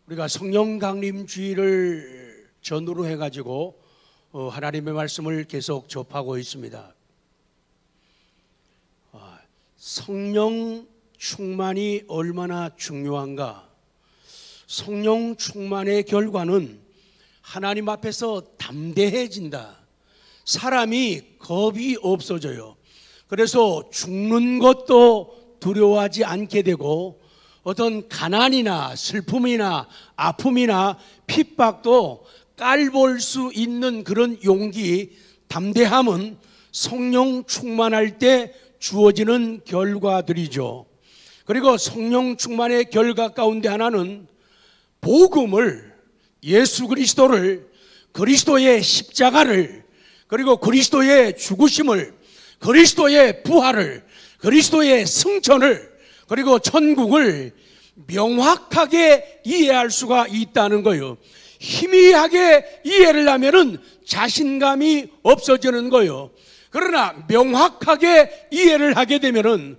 우리가 성령 강림 주일을 전후로 해가지고 하나님의 말씀을 계속 접하고 있습니다. 성령 충만이 얼마나 중요한가? 성령 충만의 결과는 하나님 앞에서 담대해진다. 사람이 겁이 없어져요. 그래서 죽는 것도 두려워하지 않게 되고, 어떤 가난이나 슬픔이나 아픔이나 핍박도 깔볼 수 있는 그런 용기, 담대함은 성령 충만할 때 주어지는 결과들이죠. 그리고 성령 충만의 결과 가운데 하나는 복음을, 예수 그리스도를, 그리스도의 십자가를, 그리고 그리스도의 죽으심을, 그리스도의 부활을, 그리스도의 승천을, 그리고 천국을 명확하게 이해할 수가 있다는 거예요. 희미하게 이해를 하면은 자신감이 없어지는 거예요. 그러나 명확하게 이해를 하게 되면은,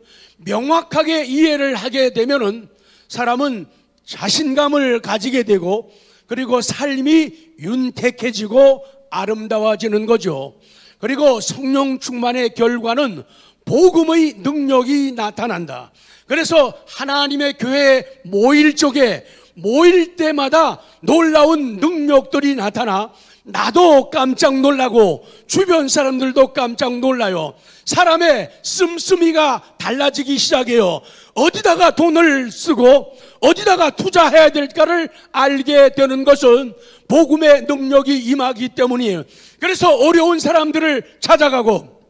사람은 자신감을 가지게 되고, 그리고 삶이 윤택해지고 아름다워지는 거죠. 그리고 성령 충만의 결과는 복음의 능력이 나타난다. 그래서 하나님의 교회에 모일 때마다 놀라운 능력들이 나타나 나도 깜짝 놀라고 주변 사람들도 깜짝 놀라요. 사람의 씀씀이가 달라지기 시작해요. 어디다가 돈을 쓰고 어디다가 투자해야 될까를 알게 되는 것은 복음의 능력이 임하기 때문이에요. 그래서 어려운 사람들을 찾아가고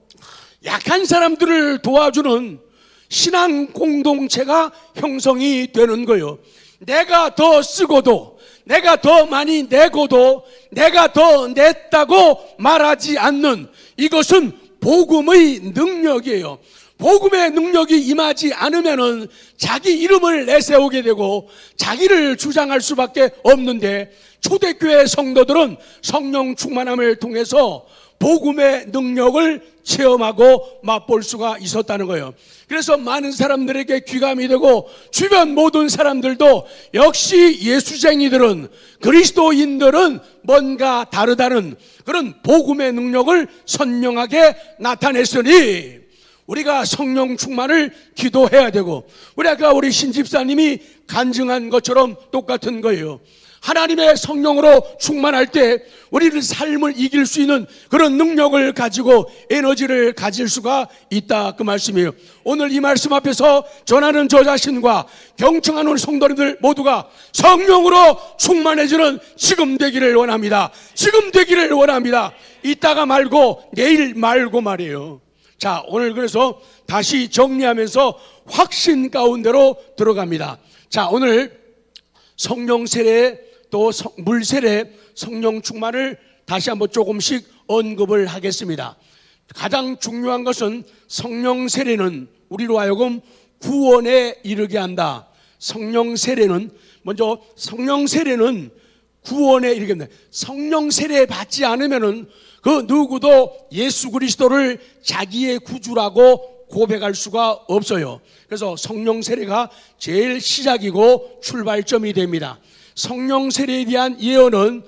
약한 사람들을 도와주는 신앙 공동체가 형성이 되는 거예요. 내가 더 쓰고도, 내가 더 많이 내고도, 내가 더 냈다고 말하지 않는, 이것은 복음의 능력이에요. 복음의 능력이 임하지 않으면은 자기 이름을 내세우게 되고 자기를 주장할 수밖에 없는데, 초대교회 성도들은 성령 충만함을 통해서 복음의 능력을 체험하고 맛볼 수가 있었다는 거예요. 그래서 많은 사람들에게 귀감이 되고, 주변 모든 사람들도 역시 예수쟁이들은, 그리스도인들은 뭔가 다르다는 그런 복음의 능력을 선명하게 나타냈으니 우리가 성령 충만을 기도해야 되고, 우리 신집사님이 간증한 것처럼 똑같은 거예요. 하나님의 성령으로 충만할 때 우리는 삶을 이길 수 있는 그런 능력을 가지고 에너지를 가질 수가 있다, 그 말씀이에요. 오늘 이 말씀 앞에서 전하는 저 자신과 경청하는 우리 성도님들 모두가 성령으로 충만해지는 지금 되기를 원합니다. 지금 되기를 원합니다. 이따가 말고 내일 말고 말이에요. 자, 오늘 그래서 다시 정리하면서 확신 가운데로 들어갑니다. 자, 오늘 성령 세례, 또 물 세례, 성령 충만을 다시 한번 조금씩 언급을 하겠습니다. 가장 중요한 것은 성령 세례는 우리로 하여금 구원에 이르게 한다. 성령 세례는 구원에 이르게 한다. 성령 세례 받지 않으면은 그 누구도 예수 그리스도를 자기의 구주라고 고백할 수가 없어요. 그래서 성령 세례가 제일 시작이고 출발점이 됩니다. 성령 세례에 대한 예언은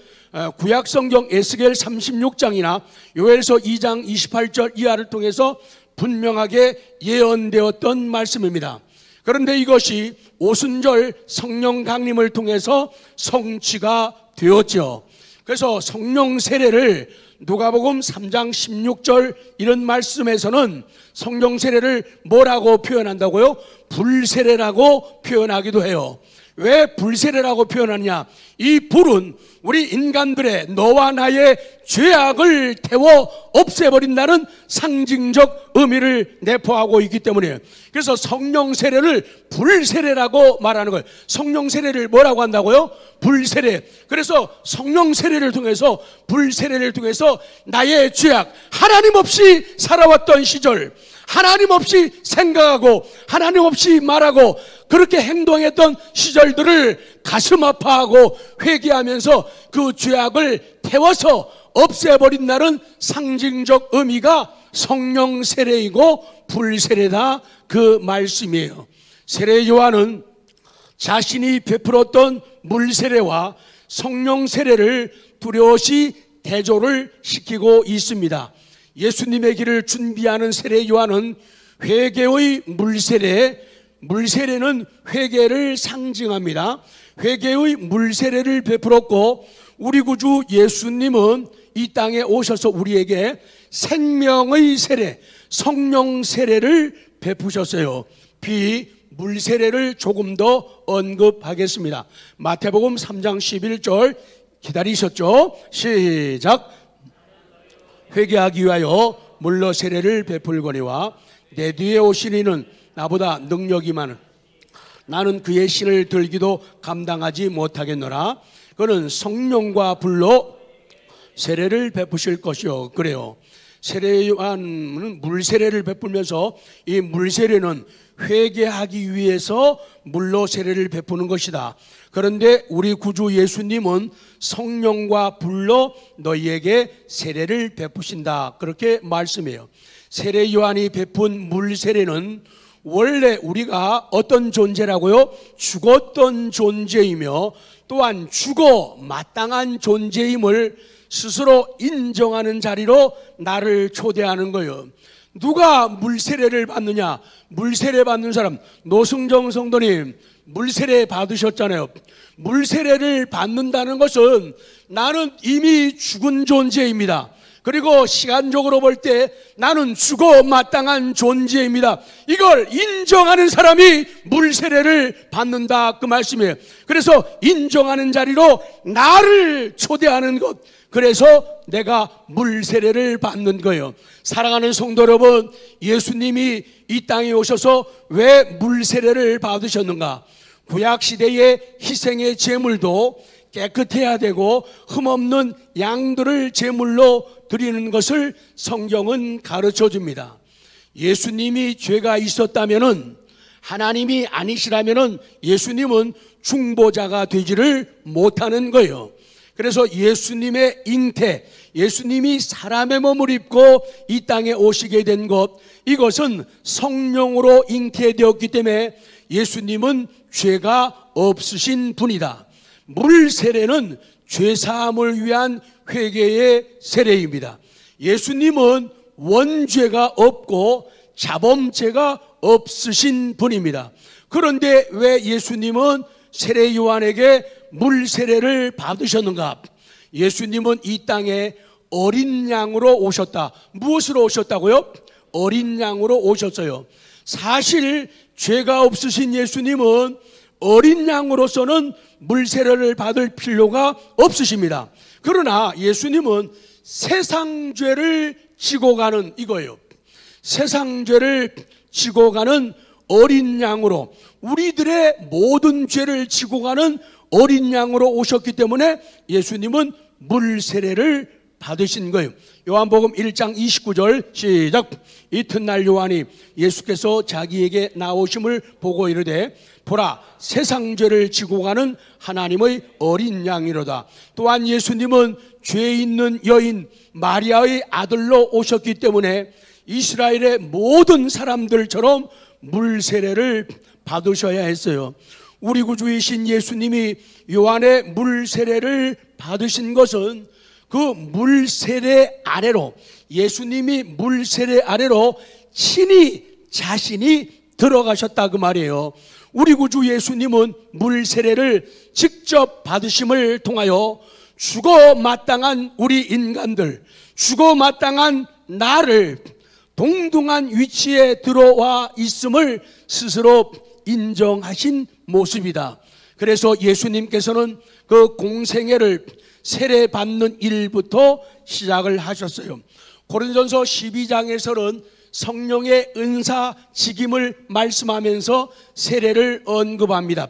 구약 성경 에스겔 36장이나 요엘서 2장 28절 이하를 통해서 분명하게 예언되었던 말씀입니다. 그런데 이것이 오순절 성령 강림을 통해서 성취가 되었죠. 그래서 성령 세례를 누가복음 3장 16절 이런 말씀에서는 성령 세례를 뭐라고 표현한다고요? 불세례라고 표현하기도 해요. 왜 불세례라고 표현하느냐? 이 불은 우리 인간들의 너와 나의 죄악을 태워 없애버린다는 상징적 의미를 내포하고 있기 때문에, 그래서 성령 세례를 불세례라고 말하는 거예요. 성령 세례를 뭐라고 한다고요? 불세례. 그래서 성령 세례를 통해서, 불세례를 통해서 나의 죄악, 하나님 없이 살아왔던 시절, 하나님 없이 생각하고 하나님 없이 말하고 그렇게 행동했던 시절들을 가슴 아파하고 회개하면서 그 죄악을 태워서 없애버린다는 상징적 의미가 성령 세례이고 불세례다, 그 말씀이에요. 세례 요한은 자신이 베풀었던 물 세례와 성령 세례를 뚜렷이 대조를 시키고 있습니다. 예수님의 길을 준비하는 세례 요한은 회개의 물 세례, 물 세례는 회개를 상징합니다. 회개의 물 세례를 베풀었고, 우리 구주 예수님은 이 땅에 오셔서 우리에게 생명의 세례, 성령 세례를 베푸셨어요. 물 세례를 조금 더 언급하겠습니다. 마태복음 3장 11절 기다리셨죠? 시작. 회개하기 위하여 물로 세례를 베풀거니와 내 뒤에 오신 이는 나보다 능력이 많은 나는 그의 신을 들기도 감당하지 못하겠노라. 그는 성령과 불로 세례를 베푸실 것이요. 그래요. 세례 요한은 물 세례를 베풀면서 이 물 세례는 회개하기 위해서 물로 세례를 베푸는 것이다. 그런데 우리 구주 예수님은 성령과 불로 너희에게 세례를 베푸신다, 그렇게 말씀해요. 세례 요한이 베푼 물 세례는 원래 우리가 어떤 존재라고요? 죽었던 존재이며 또한 죽어 마땅한 존재임을 스스로 인정하는 자리로 나를 초대하는 거예요. 누가 물세례를 받느냐? 물세례 받는 사람, 노승정 성도님 물세례 받으셨잖아요. 물세례를 받는다는 것은 나는 이미 죽은 존재입니다. 그리고 시간적으로 볼 때 나는 죽어 마땅한 존재입니다. 이걸 인정하는 사람이 물세례를 받는다, 그 말씀이에요. 그래서 인정하는 자리로 나를 초대하는 것, 그래서 내가 물세례를 받는 거예요. 사랑하는 성도 여러분, 예수님이 이 땅에 오셔서 왜 물세례를 받으셨는가? 구약시대의 희생의 제물도 깨끗해야 되고 흠없는 양들을 제물로 드리는 것을 성경은 가르쳐 줍니다. 예수님이 죄가 있었다면은, 하나님이 아니시라면은 예수님은 중보자가 되지를 못하는 거예요. 그래서 예수님의 잉태, 예수님이 사람의 몸을 입고 이 땅에 오시게 된 것, 이것은 성령으로 잉태되었기 때문에 예수님은 죄가 없으신 분이다. 물 세례는 죄사함을 위한 회개의 세례입니다. 예수님은 원죄가 없고 자범죄가 없으신 분입니다. 그런데 왜 예수님은 세례 요한에게 물 세례를 받으셨는가? 예수님은 이 땅에 어린 양으로 오셨다. 무엇으로 오셨다고요? 어린 양으로 오셨어요. 사실 죄가 없으신 예수님은 어린 양으로서는 물 세례를 받을 필요가 없으십니다. 그러나 예수님은 세상 죄를 지고 가는 이거예요. 세상 죄를 지고 가는 어린 양으로, 우리들의 모든 죄를 지고 가는 어린 양으로 오셨기 때문에 예수님은 물 세례를 받으신 거예요. 요한복음 1장 29절 시작. 이튿날 요한이 예수께서 자기에게 나오심을 보고 이르되 보라, 세상 죄를 지고 가는 하나님의 어린 양이로다. 또한 예수님은 죄 있는 여인 마리아의 아들로 오셨기 때문에 이스라엘의 모든 사람들처럼 물 세례를 받으셔야 했어요. 우리 구주이신 예수님이 요한의 물 세례를 받으신 것은 그 물 세례 아래로, 예수님이 물 세례 아래로 친히 자신이 들어가셨다, 그 말이에요. 우리 구주 예수님은 물 세례를 직접 받으심을 통하여 죽어 마땅한 우리 인간들, 죽어 마땅한 나를 동등한 위치에 들어와 있음을 스스로 인정하신 모습이다. 그래서 예수님께서는 그 공생애를 세례받는 일부터 시작을 하셨어요. 고린도전서 12장에서는 성령의 은사 직임을 말씀하면서 세례를 언급합니다.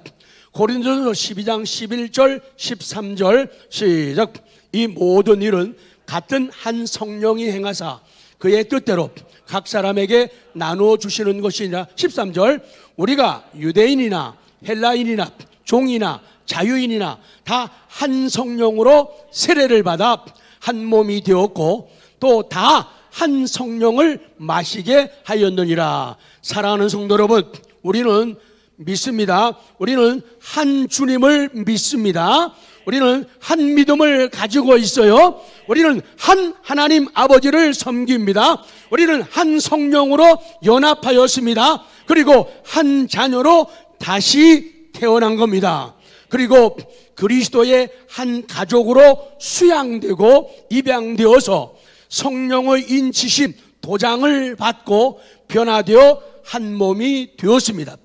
고린도전서 12장 11절 13절 시작. 이 모든 일은 같은 한 성령이 행하사 그의 뜻대로 각 사람에게 나누어 주시는 것이니라. 13절. 우리가 유대인이나 헬라인이나 종이나 자유인이나 다 한 성령으로 세례를 받아 한 몸이 되었고 또 다 한 성령을 마시게 하였느니라. 사랑하는 성도 여러분, 우리는 믿습니다. 우리는 한 주님을 믿습니다. 우리는 한 믿음을 가지고 있어요. 우리는 한 하나님 아버지를 섬깁니다. 우리는 한 성령으로 연합하였습니다. 그리고 한 자녀로 다시 태어난 겁니다. 그리고 그리스도의 한 가족으로 수양되고 입양되어서 성령의 인치심 도장을 받고 변화되어 한 몸이 되었습니다.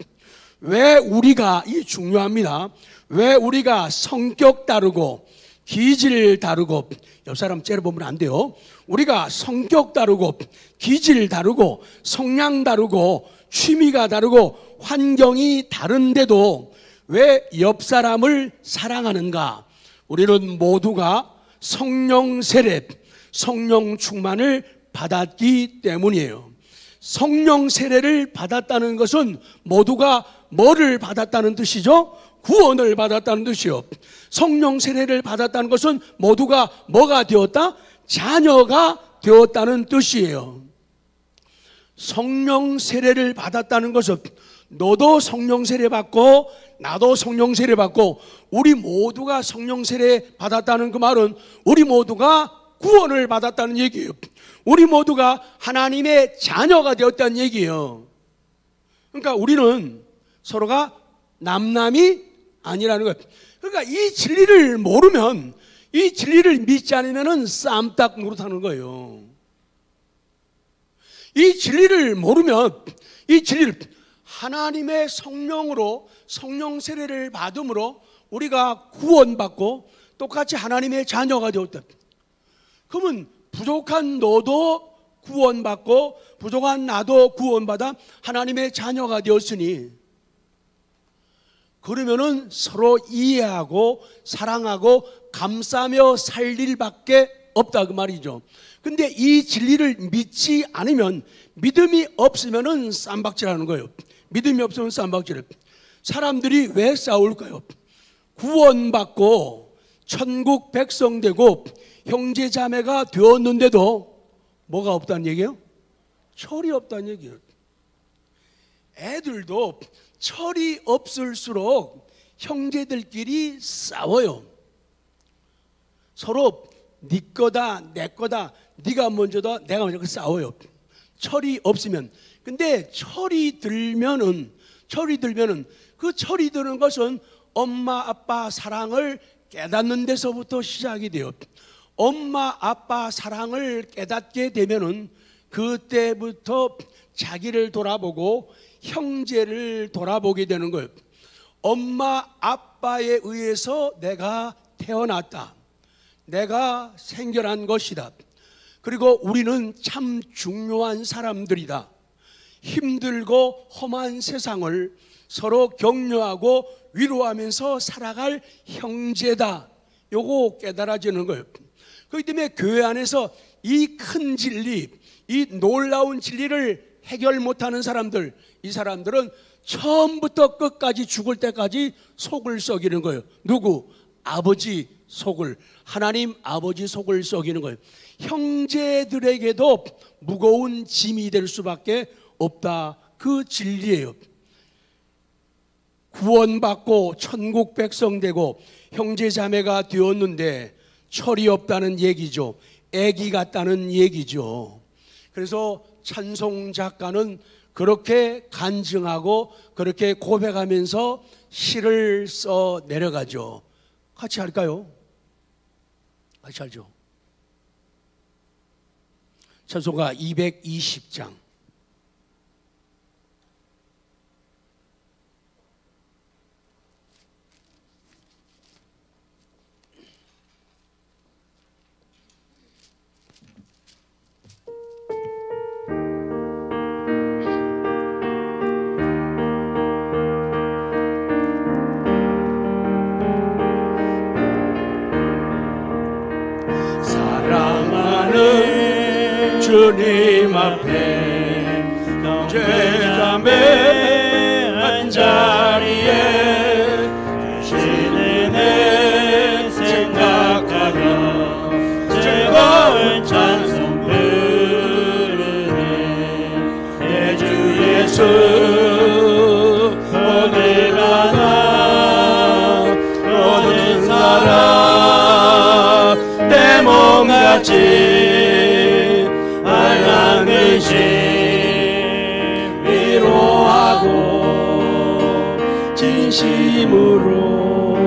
왜 우리가, 이 중요합니다. 왜 우리가 성격 다르고 기질 다르고, 옆 사람 째려보면 안 돼요. 우리가 성격 다르고 기질 다르고 성향 다르고 취미가 다르고 환경이 다른데도 왜 옆 사람을 사랑하는가? 우리는 모두가 성령 세례, 성령 충만을 받았기 때문이에요. 성령 세례를 받았다는 것은 모두가 뭐를 받았다는 뜻이죠? 구원을 받았다는 뜻이요. 성령 세례를 받았다는 것은 모두가 뭐가 되었다? 자녀가 되었다는 뜻이에요. 성령 세례를 받았다는 것은 너도 성령 세례 받고 나도 성령 세례 받고 우리 모두가 성령 세례 받았다는 그 말은 우리 모두가 구원을 받았다는 얘기예요. 우리 모두가 하나님의 자녀가 되었다는 얘기예요. 그러니까 우리는 서로가 남남이 아니라는 거예요. 그러니까 이 진리를 모르면, 이 진리를 믿지 않으면 쌈딱 노릇하는 거예요. 이 진리를 모르면, 이 진리를 하나님의 성령으로 성령 세례를 받음으로 우리가 구원받고 똑같이 하나님의 자녀가 되었다. 그러면 부족한 너도 구원받고 부족한 나도 구원받아 하나님의 자녀가 되었으니, 그러면은 서로 이해하고 사랑하고 감싸며 살 일밖에 없다 그 말이죠. 근데 이 진리를 믿지 않으면, 믿음이 없으면은 쌈박질하는 거예요. 믿음이 없으면 쌈박질해요. 사람들이 왜 싸울까요? 구원받고 천국 백성 되고 형제 자매가 되었는데도 뭐가 없다는 얘기예요? 철이 없다는 얘기예요. 애들도 철이 없을수록 형제들끼리 싸워요. 서로 네 거다 내 거다, 네가 먼저다 내가 먼저 싸워요. 철이 없으면. 근데 철이 들면은 그 철이 드는 것은 엄마 아빠 사랑을 깨닫는 데서부터 시작이 돼요. 엄마 아빠 사랑을 깨닫게 되면은 그때부터 자기를 돌아보고 형제를 돌아보게 되는 거예요. 엄마 아빠에 의해서 내가 태어났다, 내가 생겨난 것이다. 그리고 우리는 참 중요한 사람들이다. 힘들고 험한 세상을 서로 격려하고 위로하면서 살아갈 형제다. 요거 깨달아지는 거예요. 그렇기 때문에 교회 안에서 이 큰 진리, 이 놀라운 진리를 해결 못하는 사람들, 이 사람들은 처음부터 끝까지 죽을 때까지 속을 썩이는 거예요. 누구? 아버지 속을, 하나님 아버지 속을 썩이는 거예요. 형제들에게도 무거운 짐이 될 수밖에 없다. 그 진리예요. 구원받고 천국 백성 되고 형제 자매가 되었는데 철이 없다는 얘기죠. 애기 같다는 얘기죠. 그래서 찬송 작가는 그렇게 간증하고 그렇게 고백하면서 시를 써 내려가죠. 같이 할까요? 같이 하죠. 찬송가 220장. 주님 앞에 형제자매 한 자리에 계시는 애 생각하며 즐거운 찬송 부르네. 내 주 예수 오늘 힘으로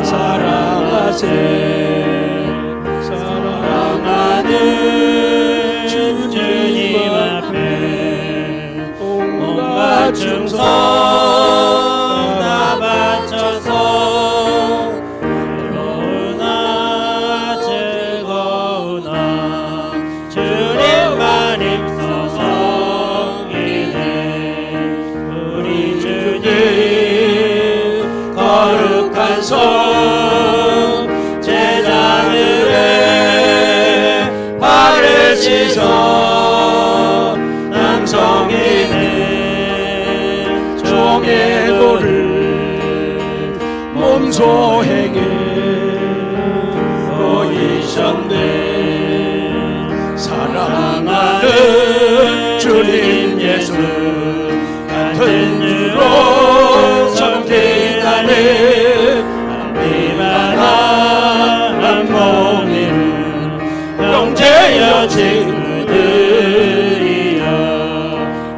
사랑하세. 사랑하는 주님 앞에 온갖 충성 다 바쳐서 괴로우나 즐거우나 주님만 있어서 이네. 우리 주님 거룩한 손 제자들의 발을 씻어 남성이네. 종의 도를 몸소 행해 보이셨네. 사랑하는 주님 예수 같은 주로 섬기다네. 비만한 몸이는 형제여 친구들이여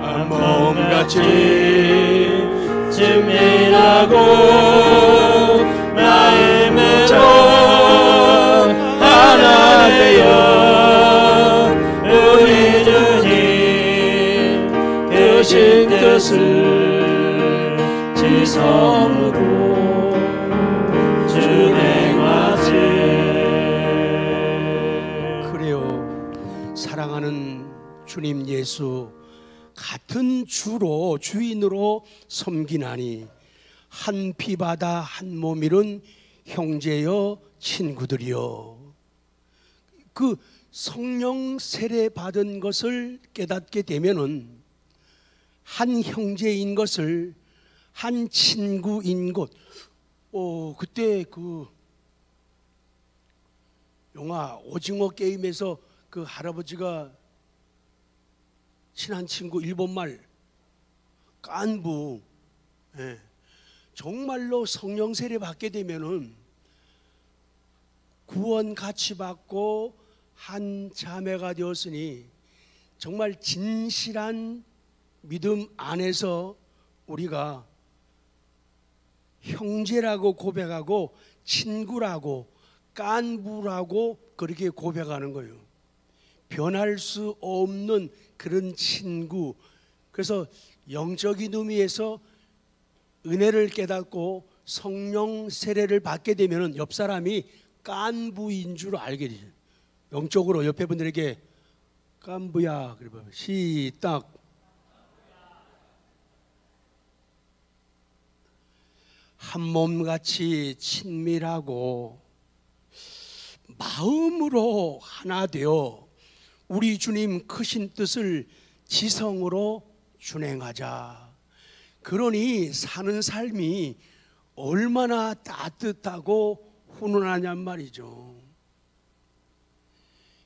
한 몸같이 친밀하고 마음으로 하나 되어 우리 주님 크신 뜻을 지성으로 사랑하는 주님 예수 같은 주로 주인으로 섬기나니 한 피바다 한 몸이른 형제여 친구들이여. 그 성령 세례 받은 것을 깨닫게 되면은 한 형제인 것을, 한 친구인 것. 그때 그 영화 오징어 게임에서 그 할아버지가 친한 친구 일본말 깐부, 정말로 성령 세례 받게 되면은 구원 같이 받고 한 자매가 되었으니 정말 진실한 믿음 안에서 우리가 형제라고 고백하고 친구라고 깐부라고 그렇게 고백하는 거예요. 변할 수 없는 그런 친구. 그래서 영적인 의미에서 은혜를 깨닫고 성령 세례를 받게 되면 옆 사람이 깐부인 줄 알게 되죠. 영적으로 옆에 분들에게 깐부야 그래 봐요. 시작. 한 몸같이 친밀하고 마음으로 하나 되어 우리 주님 크신 뜻을 지성으로 준행하자. 그러니 사는 삶이 얼마나 따뜻하고 훈훈하냔 말이죠.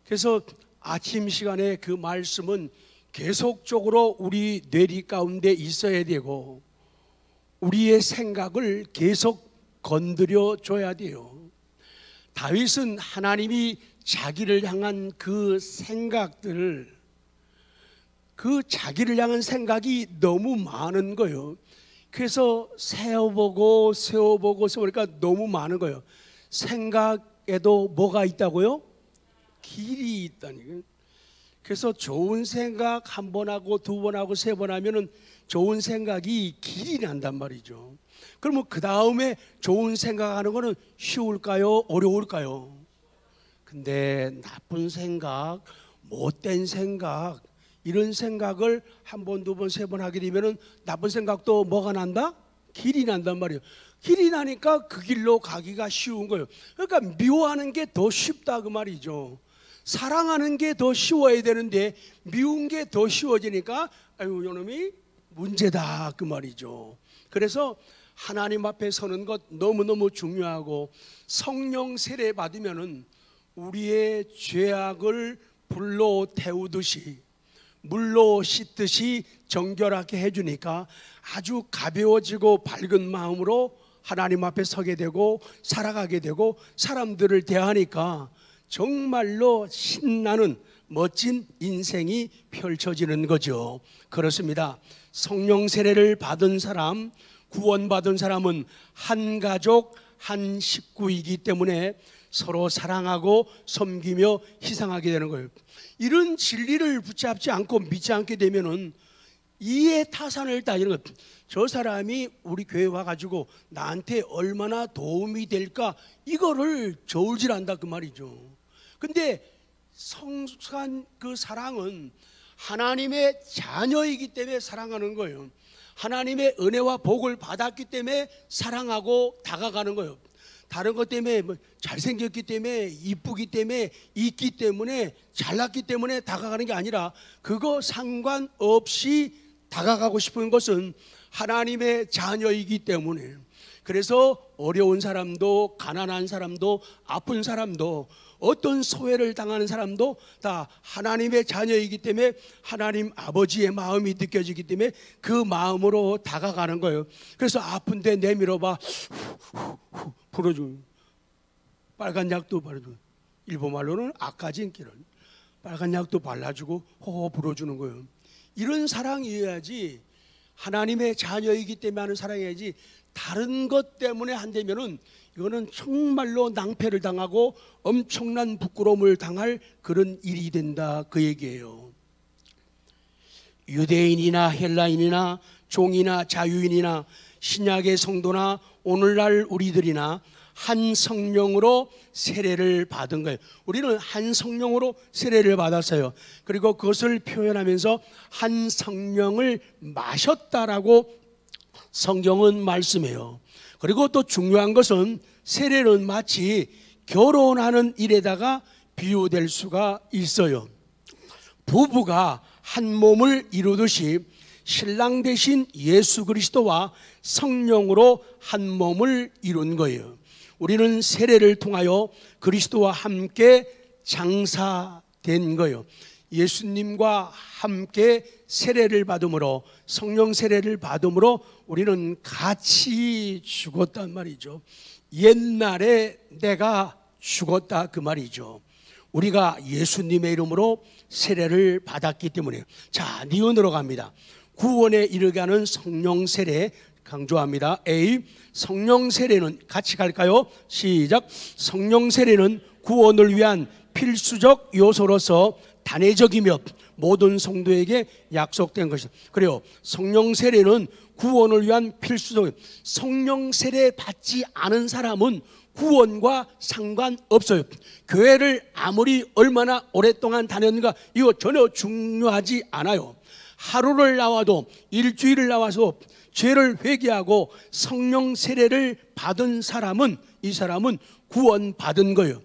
그래서 아침 시간에 그 말씀은 계속적으로 우리 뇌리 가운데 있어야 되고 우리의 생각을 계속 건드려 줘야 돼요. 다윗은 하나님이 자기를 향한 그 생각들, 그 자기를 향한 생각이 너무 많은 거예요. 그래서 세어보고 세워보니까 너무 많은 거예요. 생각에도 뭐가 있다고요? 길이 있다니. 그래서 좋은 생각 한 번 하고 두 번 하고 세 번 하면은 좋은 생각이 길이 난단 말이죠. 그러면 그 다음에 좋은 생각하는 거는 쉬울까요? 어려울까요? 근데 나쁜 생각, 못된 생각, 이런 생각을 한 번, 두 번, 세 번 하게 되면은 나쁜 생각도 뭐가 난다? 길이 난단 말이에요. 길이 나니까 그 길로 가기가 쉬운 거예요. 그러니까 미워하는 게 더 쉽다 그 말이죠. 사랑하는 게 더 쉬워야 되는데 미운 게 더 쉬워지니까 아유 요놈이 문제다 그 말이죠. 그래서 하나님 앞에 서는 것 너무너무 중요하고 성령 세례 받으면은 우리의 죄악을 불로 태우듯이 물로 씻듯이 정결하게 해주니까 아주 가벼워지고 밝은 마음으로 하나님 앞에 서게 되고 살아가게 되고 사람들을 대하니까 정말로 신나는 멋진 인생이 펼쳐지는 거죠. 그렇습니다. 성령 세례를 받은 사람, 구원받은 사람은 한 가족, 한 식구이기 때문에 서로 사랑하고 섬기며 희생하게 되는 거예요. 이런 진리를 붙잡지 않고 믿지 않게 되면은 이해 타산을 따지는 것. 저 사람이 우리 교회 와가지고 나한테 얼마나 도움이 될까, 이거를 저울질한다 그 말이죠. 근데 성숙한 그 사랑은 하나님의 자녀이기 때문에 사랑하는 거예요. 하나님의 은혜와 복을 받았기 때문에 사랑하고 다가가는 거예요. 다른 것 때문에 뭐 잘생겼기 때문에, 이쁘기 때문에, 있기 때문에, 잘났기 때문에 다가가는 게 아니라 그거 상관없이 다가가고 싶은 것은 하나님의 자녀이기 때문에. 그래서 어려운 사람도, 가난한 사람도, 아픈 사람도, 어떤 소외를 당하는 사람도 다 하나님의 자녀이기 때문에 하나님 아버지의 마음이 느껴지기 때문에 그 마음으로 다가가는 거예요. 그래서 아픈데 내밀어봐, 불어줘. 빨간 약도 바르고, 일본말로는 아까진기를 빨간 약도 발라주고 호호 불어주는 거예요. 이런 사랑이어야지, 하나님의 자녀이기 때문에 하는 사랑이어야지, 다른 것 때문에 한다면은 이거는 정말로 낭패를 당하고 엄청난 부끄러움을 당할 그런 일이 된다, 그 얘기예요. 유대인이나 헬라인이나 종이나 자유인이나 신약의 성도나 오늘날 우리들이나 한 성령으로 세례를 받은 거예요. 우리는 한 성령으로 세례를 받았어요. 그리고 그것을 표현하면서 한 성령을 마셨다라고 성경은 말씀해요. 그리고 또 중요한 것은 세례는 마치 결혼하는 일에다가 비유될 수가 있어요. 부부가 한 몸을 이루듯이 신랑 되신 예수 그리스도와 성령으로 한 몸을 이룬 거예요. 우리는 세례를 통하여 그리스도와 함께 장사된 거예요. 예수님과 함께 세례를 받음으로, 성령 세례를 받음으로 우리는 같이 죽었단 말이죠. 옛날에 내가 죽었다 그 말이죠. 우리가 예수님의 이름으로 세례를 받았기 때문에. 자, 니은으로 갑니다. 구원에 이르게 하는 성령 세례 강조합니다. A. 성령 세례는, 같이 갈까요? 시작. 성령 세례는 구원을 위한 필수적 요소로서 단회적이며 모든 성도에게 약속된 것이다. 그래요. 성령 세례는 구원을 위한 필수적. 성령 세례 받지 않은 사람은 구원과 상관없어요. 교회를 아무리 얼마나 오랫동안 다녔는가 이거 전혀 중요하지 않아요. 하루를 나와도, 일주일을 나와서 죄를 회개하고 성령 세례를 받은 사람은, 이 사람은 구원 받은 거예요.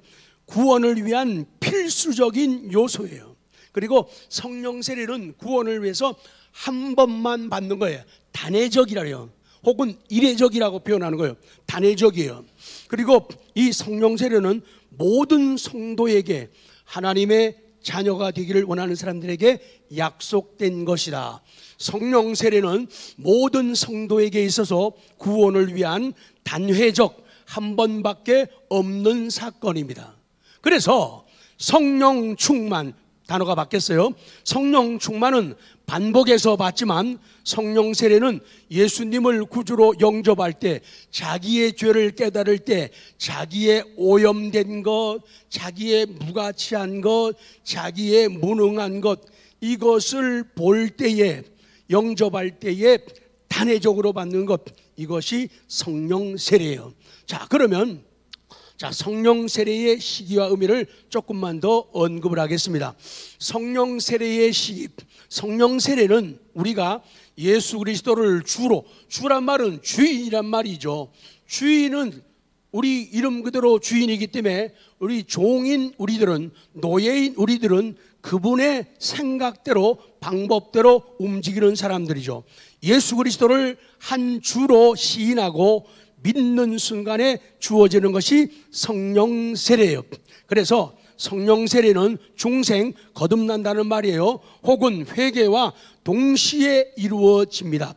구원을 위한 필수적인 요소예요. 그리고 성령 세례는 구원을 위해서 한 번만 받는 거예요. 단회적이라 해요. 혹은 이례적이라고 표현하는 거예요. 단회적이에요. 그리고 이 성령 세례는 모든 성도에게, 하나님의 자녀가 되기를 원하는 사람들에게 약속된 것이다. 성령 세례는 모든 성도에게 있어서 구원을 위한 단회적, 한 번밖에 없는 사건입니다. 그래서 성령 충만, 단어가 바뀌었어요. 성령 충만은 반복해서 받지만 성령 세례는 예수님을 구주로 영접할 때, 자기의 죄를 깨달을 때, 자기의 오염된 것, 자기의 무가치한 것, 자기의 무능한 것, 이것을 볼 때에, 영접할 때에 단회적으로 받는 것, 이것이 성령 세례예요. 자, 그러면 성령 세례의 시기와 의미를 조금만 더 언급을 하겠습니다. 성령 세례의 시기, 성령 세례는 우리가 예수 그리스도를 주란 말은 주인이란 말이죠. 주인은 우리 이름 그대로 주인이기 때문에 우리 종인 우리들은, 노예인 우리들은 그분의 생각대로, 방법대로 움직이는 사람들이죠. 예수 그리스도를 한 주로 시인하고 믿는 순간에 주어지는 것이 성령 세례예요. 그래서 성령 세례는 중생, 거듭난다는 말이에요. 혹은 회개와 동시에 이루어집니다.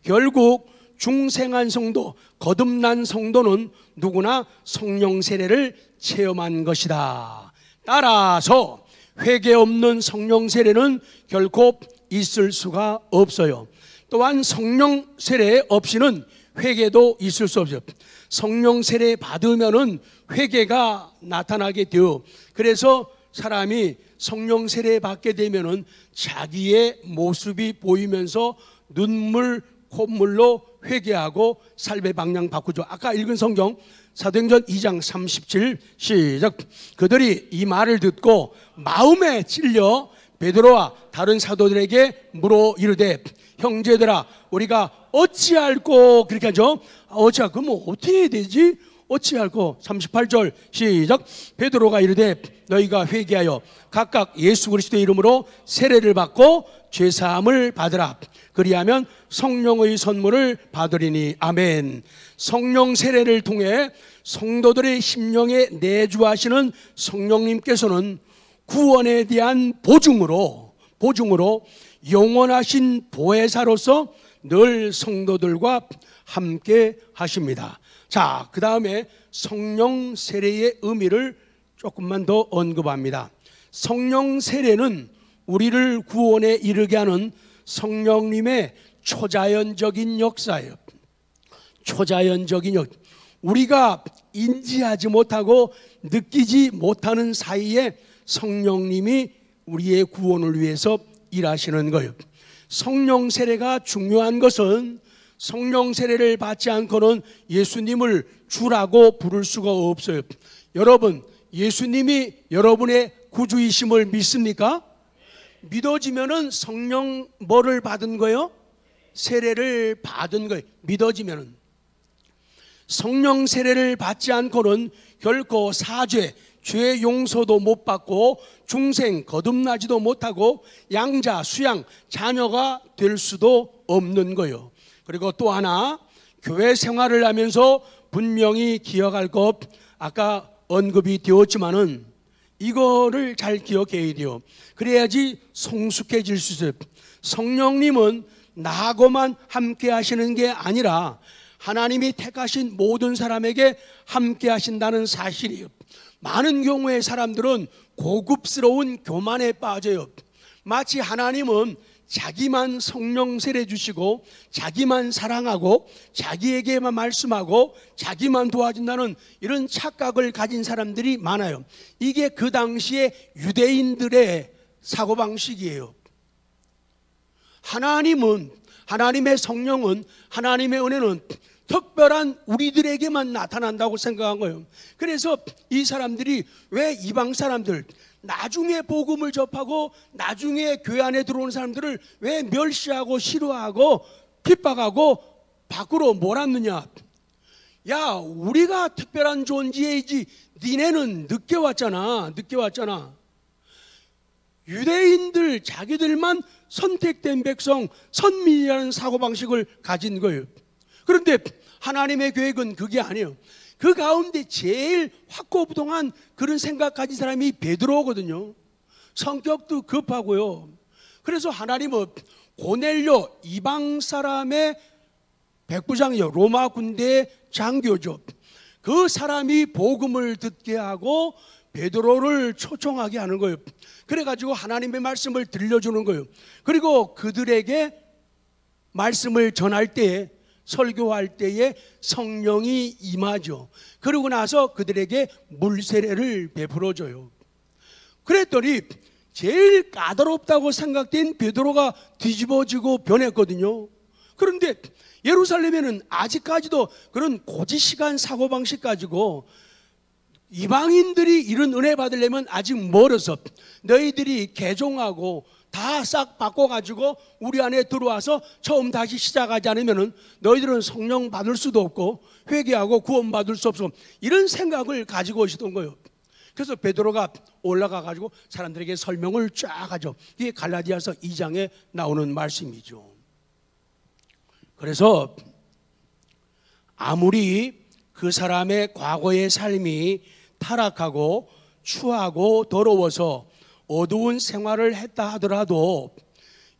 결국 중생한 성도, 거듭난 성도는 누구나 성령 세례를 체험한 것이다. 따라서 회개 없는 성령 세례는 결코 있을 수가 없어요. 또한 성령 세례 없이는 회개도 있을 수 없어요. 성령 세례 받으면은 회개가 나타나게 돼요. 그래서 사람이 성령 세례 받게 되면은 자기의 모습이 보이면서 눈물, 콧물로 회개하고 삶의 방향 바꾸죠. 아까 읽은 성경 사도행전 2장 37 시작. 그들이 이 말을 듣고 마음에 찔려 베드로와 다른 사도들에게 물어 이르되 형제들아 우리가 어찌할꼬, 그렇게 하죠. 어찌할꼬, 그럼 어떻게 해야 되지? 어찌할꼬. 38절 시작. 베드로가 이르되 너희가 회개하여 각각 예수 그리스도의 이름으로 세례를 받고 죄사함을 받으라. 그리하면 성령의 선물을 받으리니. 아멘. 성령 세례를 통해 성도들의 심령에 내주하시는 성령님께서는 구원에 대한 보증으로 영원하신 보혜사로서 늘 성도들과 함께 하십니다. 자, 그 다음에 성령 세례의 의미를 조금만 더 언급합니다. 성령 세례는 우리를 구원에 이르게 하는 성령님의 초자연적인 역사예요. 초자연적인 역. 우리가 인지하지 못하고 느끼지 못하는 사이에 성령님이 우리의 구원을 위해서 일하시는 거예요. 성령 세례가 중요한 것은 성령 세례를 받지 않고는 예수님을 주라고 부를 수가 없어요. 여러분, 예수님이 여러분의 구주이심을 믿습니까? 믿어지면은 성령 뭐를 받은 거예요? 세례를 받은 거예요. 믿어지면은. 성령 세례를 받지 않고는 결코 사죄, 죄 용서도 못 받고 중생 거듭나지도 못하고 양자, 수양, 자녀가 될 수도 없는 거예요. 그리고 또 하나, 교회 생활을 하면서 분명히 기억할 것, 아까 언급이 되었지만은 이거를 잘 기억해야 돼요. 그래야지 성숙해질 수 있어요. 성령님은 나하고만 함께 하시는 게 아니라 하나님이 택하신 모든 사람에게 함께 하신다는 사실이에요. 많은 경우에 사람들은 고급스러운 교만에 빠져요. 마치 하나님은 자기만 성령 세례 주시고 자기만 사랑하고 자기에게만 말씀하고 자기만 도와준다는 이런 착각을 가진 사람들이 많아요. 이게 그 당시에 유대인들의 사고방식이에요. 하나님은, 하나님의 성령은, 하나님의 은혜는 특별한 우리들에게만 나타난다고 생각한 거예요. 그래서 이 사람들이 왜 이방 사람들, 나중에 복음을 접하고 나중에 교회 안에 들어오는 사람들을 왜 멸시하고 싫어하고 핍박하고 밖으로 몰았느냐? 야, 우리가 특별한 존재이지 니네는 늦게 왔잖아. 늦게 왔잖아. 유대인들 자기들만 선택된 백성, 선민이라는 사고방식을 가진 거예요. 그런데 하나님의 계획은 그게 아니에요. 그 가운데 제일 확고부동한 그런 생각 가진 사람이 베드로거든요. 성격도 급하고요. 그래서 하나님은 고넬료, 이방 사람의 백부장이요, 로마 군대의 장교죠. 그 사람이 복음을 듣게 하고 베드로를 초청하게 하는 거예요. 그래가지고 하나님의 말씀을 들려주는 거예요. 그리고 그들에게 말씀을 전할 때에, 설교할 때에 성령이 임하죠. 그러고 나서 그들에게 물세례를 베풀어줘요. 그랬더니 제일 까다롭다고 생각된 베드로가 뒤집어지고 변했거든요. 그런데 예루살렘에는 아직까지도 그런 고지식한 사고방식 가지고 이방인들이 이런 은혜 받으려면 아직 멀어서 너희들이 개종하고 다 싹 바꿔가지고 우리 안에 들어와서 처음 다시 시작하지 않으면 너희들은 성령 받을 수도 없고 회개하고 구원 받을 수 없어, 이런 생각을 가지고 오시던 거예요. 그래서 베드로가 올라가가지고 사람들에게 설명을 쫙 하죠. 이게 갈라디아서 2장에 나오는 말씀이죠. 그래서 아무리 그 사람의 과거의 삶이 타락하고 추하고 더러워서 어두운 생활을 했다 하더라도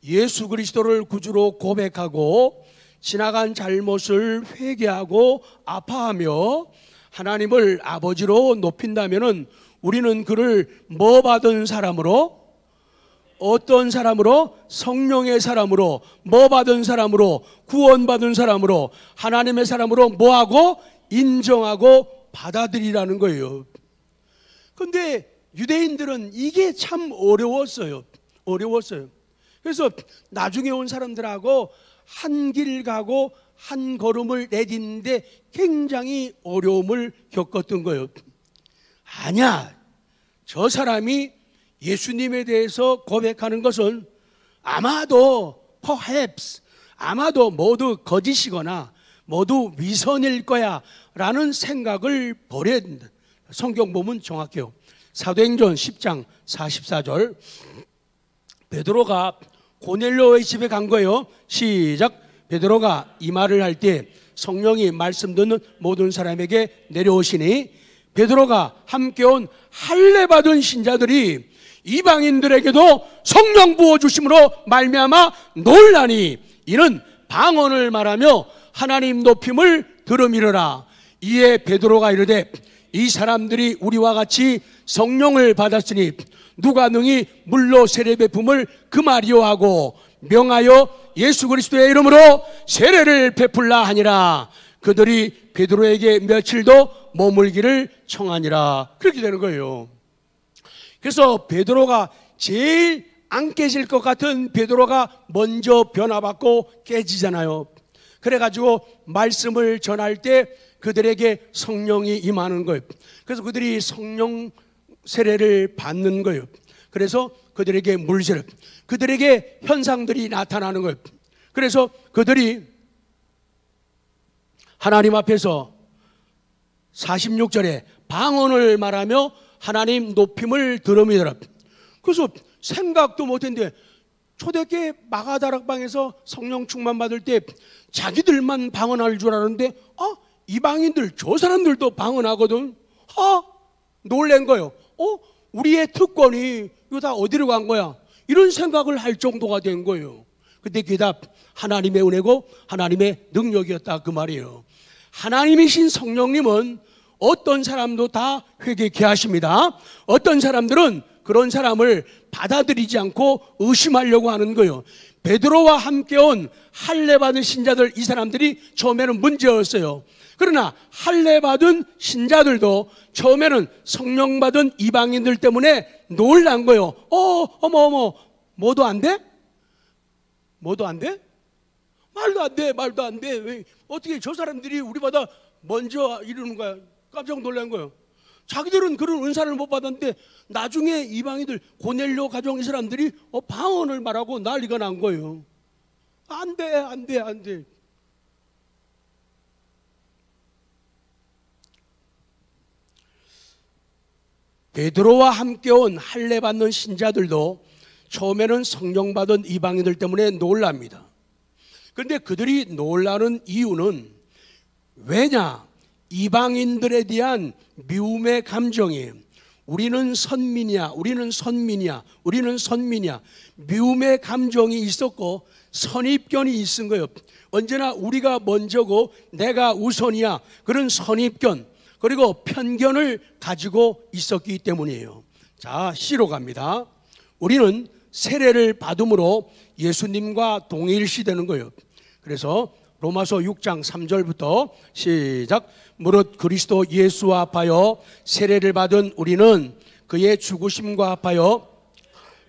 예수 그리스도를 구주로 고백하고 지나간 잘못을 회개하고 아파하며 하나님을 아버지로 높인다면 우리는 그를 뭐 받은 사람으로? 어떤 사람으로? 성령의 사람으로, 뭐 받은 사람으로? 구원받은 사람으로, 하나님의 사람으로 뭐하고? 인정하고 받아들이라는 거예요. 그런데 유대인들은 이게 참 어려웠어요. 그래서 나중에 온 사람들하고 한 길 가고 한 걸음을 내딛는데 굉장히 어려움을 겪었던 거예요. 아니야, 저 사람이 예수님에 대해서 고백하는 것은 아마도 perhaps, 아마도 모두 거짓이거나 모두 위선일 거야 라는 생각을 버려야 된다. 성경 보면 정확해요. 사도행전 10장 44절, 베드로가 고넬료의 집에 간 거예요. 시작. 베드로가 이 말을 할 때 성령이 말씀 듣는 모든 사람에게 내려오시니 베드로가 함께 온 할례 받은 신자들이 이방인들에게도 성령 부어주심으로 말미암아 놀라니 이는 방언을 말하며 하나님 높임을 들음이러라. 이에 베드로가 이르되 이 사람들이 우리와 같이 성령을 받았으니 누가 능히 물로 세례 베품을 금하리요 하고 명하여 예수 그리스도의 이름으로 세례를 베풀라 하니라. 그들이 베드로에게 며칠 더 머물기를 청하니라. 그렇게 되는 거예요. 그래서 베드로가 제일 안 깨질 것 같은 베드로가 먼저 변화받고 깨지잖아요. 그래가지고 말씀을 전할 때 그들에게 성령이 임하는 거예요. 그래서 그들이 성령 세례를 받는 거예요. 그래서 그들에게 물세례, 그들에게 현상들이 나타나는 거예요. 그래서 그들이 하나님 앞에서 46절에 방언을 말하며 하나님 높임을 들음이더라. 그래서 생각도 못했는데 초대교회 마가다락방에서 성령 충만 받을 때 자기들만 방언할 줄 알았는데 이방인들 저 사람들도 방언하거든. 놀란 거예요. 우리의 특권이 이거 다 어디로 간 거야? 이런 생각을 할 정도가 된 거예요. 근데 그 답, 하나님의 은혜고 하나님의 능력이었다 그 말이에요. 하나님이신 성령님은 어떤 사람도 다 회개케 하십니다. 어떤 사람들은 그런 사람을 받아들이지 않고 의심하려고 하는 거예요. 베드로와 함께 온 할례 받은 신자들, 이 사람들이 처음에는 문제였어요. 그러나 할례 받은 신자들도 처음에는 성령 받은 이방인들 때문에 놀란 거예요. 어머 뭐도 안 돼? 뭐도 안 돼? 말도 안 돼. 왜 어떻게 저 사람들이 우리보다 먼저 이러는 거야? 깜짝 놀란 거예요. 자기들은 그런 은사를 못 받았는데 나중에 이방인들 고넬료 가정 이 사람들이 방언을 말하고 난리가 난 거예요. 안 돼. 베드로와 함께 온 할례 받는 신자들도 처음에는 성령 받은 이방인들 때문에 놀랍니다. 그런데 그들이 놀라는 이유는 왜냐? 이방인들에 대한 미움의 감정이 우리는 선민이야 미움의 감정이 있었고 선입견이 있은 거예요. 언제나 우리가 먼저고 내가 우선이야 그런 선입견 그리고 편견을 가지고 있었기 때문이에요. 자, C로 갑니다. 우리는 세례를 받음으로 예수님과 동일시되는 거예요. 그래서 로마서 6장 3절부터 시작. 무릇 그리스도 예수와 합하여 세례를 받은 우리는 그의 죽으심과 합하여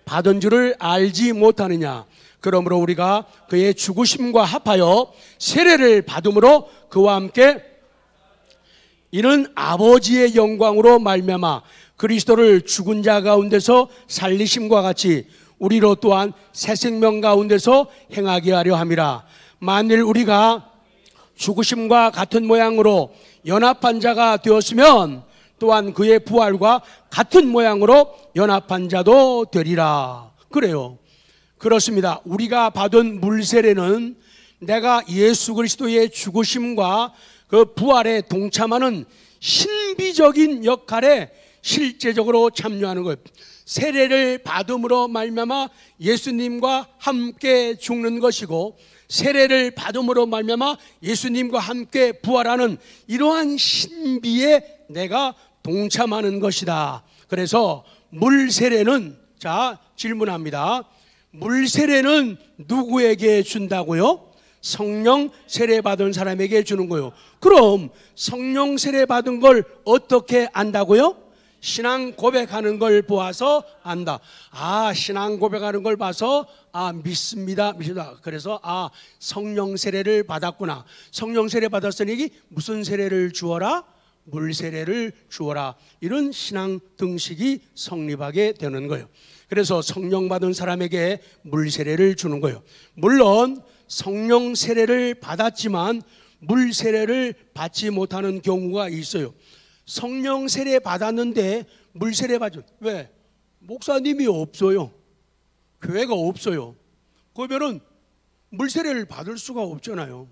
받은 줄을 알지 못하느냐. 그러므로 우리가 그의 죽으심과 합하여 세례를 받음으로 그와 함께 이는 아버지의 영광으로 말미암아 그리스도를 죽은 자 가운데서 살리심과 같이 우리로 또한 새 생명 가운데서 행하게 하려 함이라. 만일 우리가 죽으심과 같은 모양으로 연합한 자가 되었으면 또한 그의 부활과 같은 모양으로 연합한 자도 되리라. 그래요. 그렇습니다. 우리가 받은 물세례는 내가 예수 그리스도의 죽으심과 그 부활에 동참하는 신비적인 역할에 실제적으로 참여하는 거예요. 세례를 받음으로 말미암아 예수님과 함께 죽는 것이고 세례를 받음으로 말미암아 예수님과 함께 부활하는 이러한 신비에 내가 동참하는 것이다. 그래서 물 세례는 자 질문합니다. 물 세례는 누구에게 준다고요? 성령 세례 받은 사람에게 주는 거요. 그럼 성령 세례 받은 걸 어떻게 안다고요? 신앙 고백하는 걸 보아서 안다. 신앙 고백하는 걸 봐서 믿습니다. 그래서 성령 세례를 받았구나. 성령 세례 받았으니 무슨 세례를 주어라? 물 세례를 주어라. 이런 신앙 등식이 성립하게 되는 거예요. 그래서 성령 받은 사람에게 물 세례를 주는 거예요. 물론 성령 세례를 받았지만 물 세례를 받지 못하는 경우가 있어요. 성령 세례 받았는데 물 세례 받은, 왜? 목사님이 없어요. 교회가 없어요. 그러면은 물 세례를 받을 수가 없잖아요.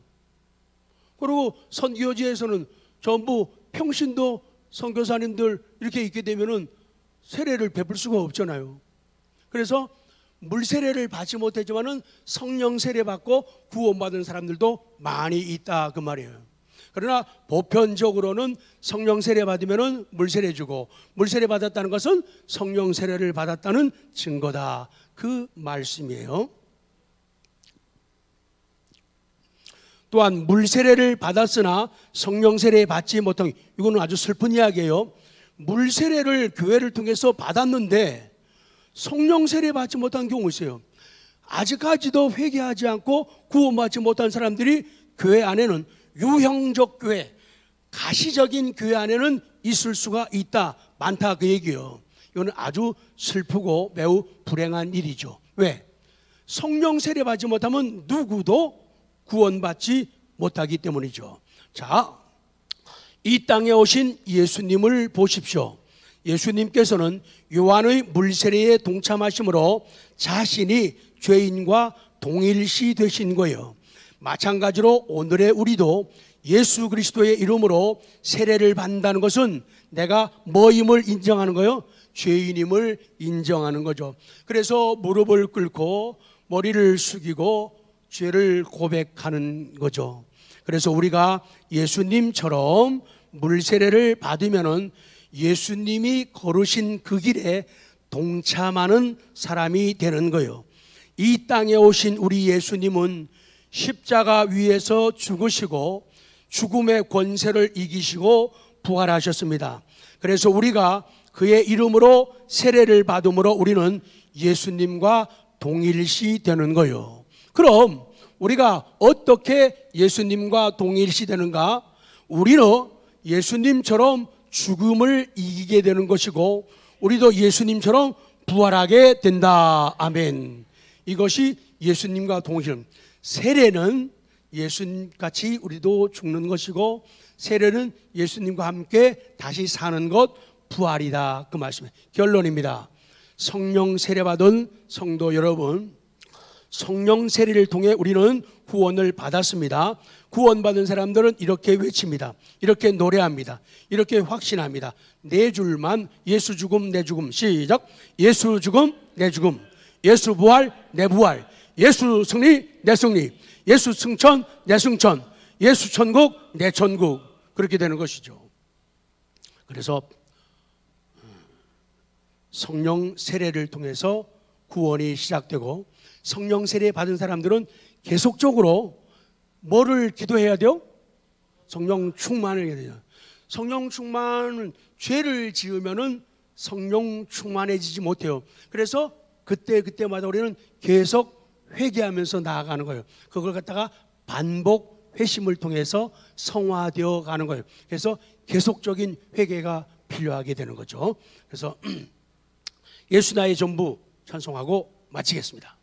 그리고 선교지에서는 전부 평신도 선교사님들 이렇게 있게 되면은 세례를 베풀 수가 없잖아요. 그래서 물 세례를 받지 못했지만은 성령 세례 받고 구원받은 사람들도 많이 있다 그 말이에요. 그러나 보편적으로는 성령 세례 받으면은 물 세례 주고, 물 세례 받았다는 것은 성령 세례를 받았다는 증거다 그 말씀이에요. 또한 물 세례를 받았으나 성령 세례 받지 못한, 이거는 아주 슬픈 이야기예요. 물 세례를 교회를 통해서 받았는데 성령 세례 받지 못한 경우 있어요. 아직까지도 회개하지 않고 구원받지 못한 사람들이 교회 안에는, 유형적 교회, 가시적인 교회 안에는 있을 수가 있다, 많다 그 얘기예요. 이거는 아주 슬프고 매우 불행한 일이죠. 왜? 성령 세례 받지 못하면 누구도 구원받지 못하기 때문이죠. 자, 이 땅에 오신 예수님을 보십시오. 예수님께서는 요한의 물세례에 동참하심으로 자신이 죄인과 동일시 되신 거예요. 마찬가지로 오늘의 우리도 예수 그리스도의 이름으로 세례를 받는다는 것은 내가 뭐임을 인정하는 거예요? 죄인임을 인정하는 거죠. 그래서 무릎을 꿇고 머리를 숙이고 죄를 고백하는 거죠. 그래서 우리가 예수님처럼 물세례를 받으면은 예수님이 걸으신 그 길에 동참하는 사람이 되는 거예요. 이 땅에 오신 우리 예수님은 십자가 위에서 죽으시고 죽음의 권세를 이기시고 부활하셨습니다. 그래서 우리가 그의 이름으로 세례를 받음으로 우리는 예수님과 동일시 되는 거예요. 그럼 우리가 어떻게 예수님과 동일시 되는가? 우리는 예수님처럼 죽음을 이기게 되는 것이고 우리도 예수님처럼 부활하게 된다. 아멘. 이것이 예수님과 동일. 세례는 예수님같이 우리도 죽는 것이고 세례는 예수님과 함께 다시 사는 것, 부활이다 그 말씀이에요. 결론입니다. 성령 세례 받은 성도 여러분, 성령 세례를 통해 우리는 구원을 받았습니다. 구원받은 사람들은 이렇게 외칩니다. 이렇게 노래합니다. 이렇게 확신합니다. 네 줄만, 예수 죽음 내 죽음. 시작. 예수 죽음 내 죽음, 예수 부활 내 부활, 예수 승리 내 승리, 예수 승천 내 승천, 예수 천국 내 천국. 그렇게 되는 것이죠. 그래서 성령 세례를 통해서 구원이 시작되고, 성령 세례 받은 사람들은 계속적으로 뭐를 기도해야 돼요? 성령 충만을 해야 돼요. 성령 충만은 죄를 지으면은 성령 충만해지지 못해요. 그래서 그때마다 우리는 계속 회개하면서 나아가는 거예요. 그걸 갖다가 반복 회심을 통해서 성화되어 가는 거예요. 그래서 계속적인 회개가 필요하게 되는 거죠. 그래서 예수 나의 전부 찬송하고 마치겠습니다.